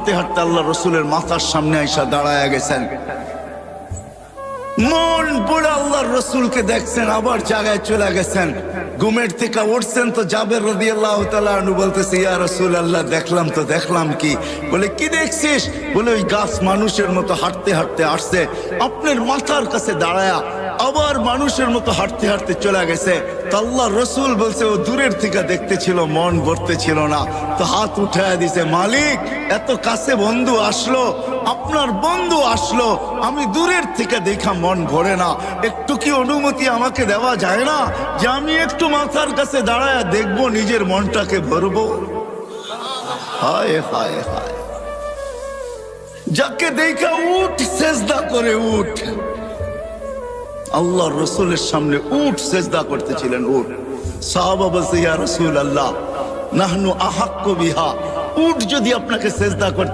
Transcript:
হাঁটতে হাঁটতে আল্লাহ রসুলের মাথার সামনে আইসা দাঁড়ায় গেছেন। মন পুরো আল্লাহর রসুলকে দেখছেন, আবার জায়গায় চলে গেছেন। ঘুমের থেকে উঠছেন তো জাবের রাদিয়াল্লাহু তাআলা আনহু বলতেছে, ইয়া রাসূলুল্লাহ, দেখলাম কি? বলে, কি দেখছিস? বলে, ওই গাছ মানুষের মতো হাঁটতে হাঁটতে আসছে, আপনার মাথার কাছে দাঁড়ায়া আবার মানুষের মতো হাঁটতে হাঁটতে চলে গেছে। তো আল্লাহ রসুল বলছে, ও দূরের থেকে দেখতে ছিল, মন ভরতে ছিল না। তো হাত উঠায় দিছে, মালিক, এত কাছে বন্ধু আসলো, আপনার বন্ধু আসলো, আমি দূরের থেকে দেখা মন ভরে না, একটু কি অনুমতি আমাকে দেওয়া যায় না যে আমি একটু মাথার কাছে দাঁড়ায় দেখবো, নিজের মনটাকে ভরবো? হায় হায় হায়, যাকে দেখা উঠ সেজদা করে উঠ। আল্লাহ রসুলের সামনে উঠ সেজদা করতেছিলেন, উঠ। সাহাবা বলছে, ইয়া রাসূলুল্লাহ, নাহনু আহাক্কু বিহা, উঠ যদি আপনাকে সেজদা করতে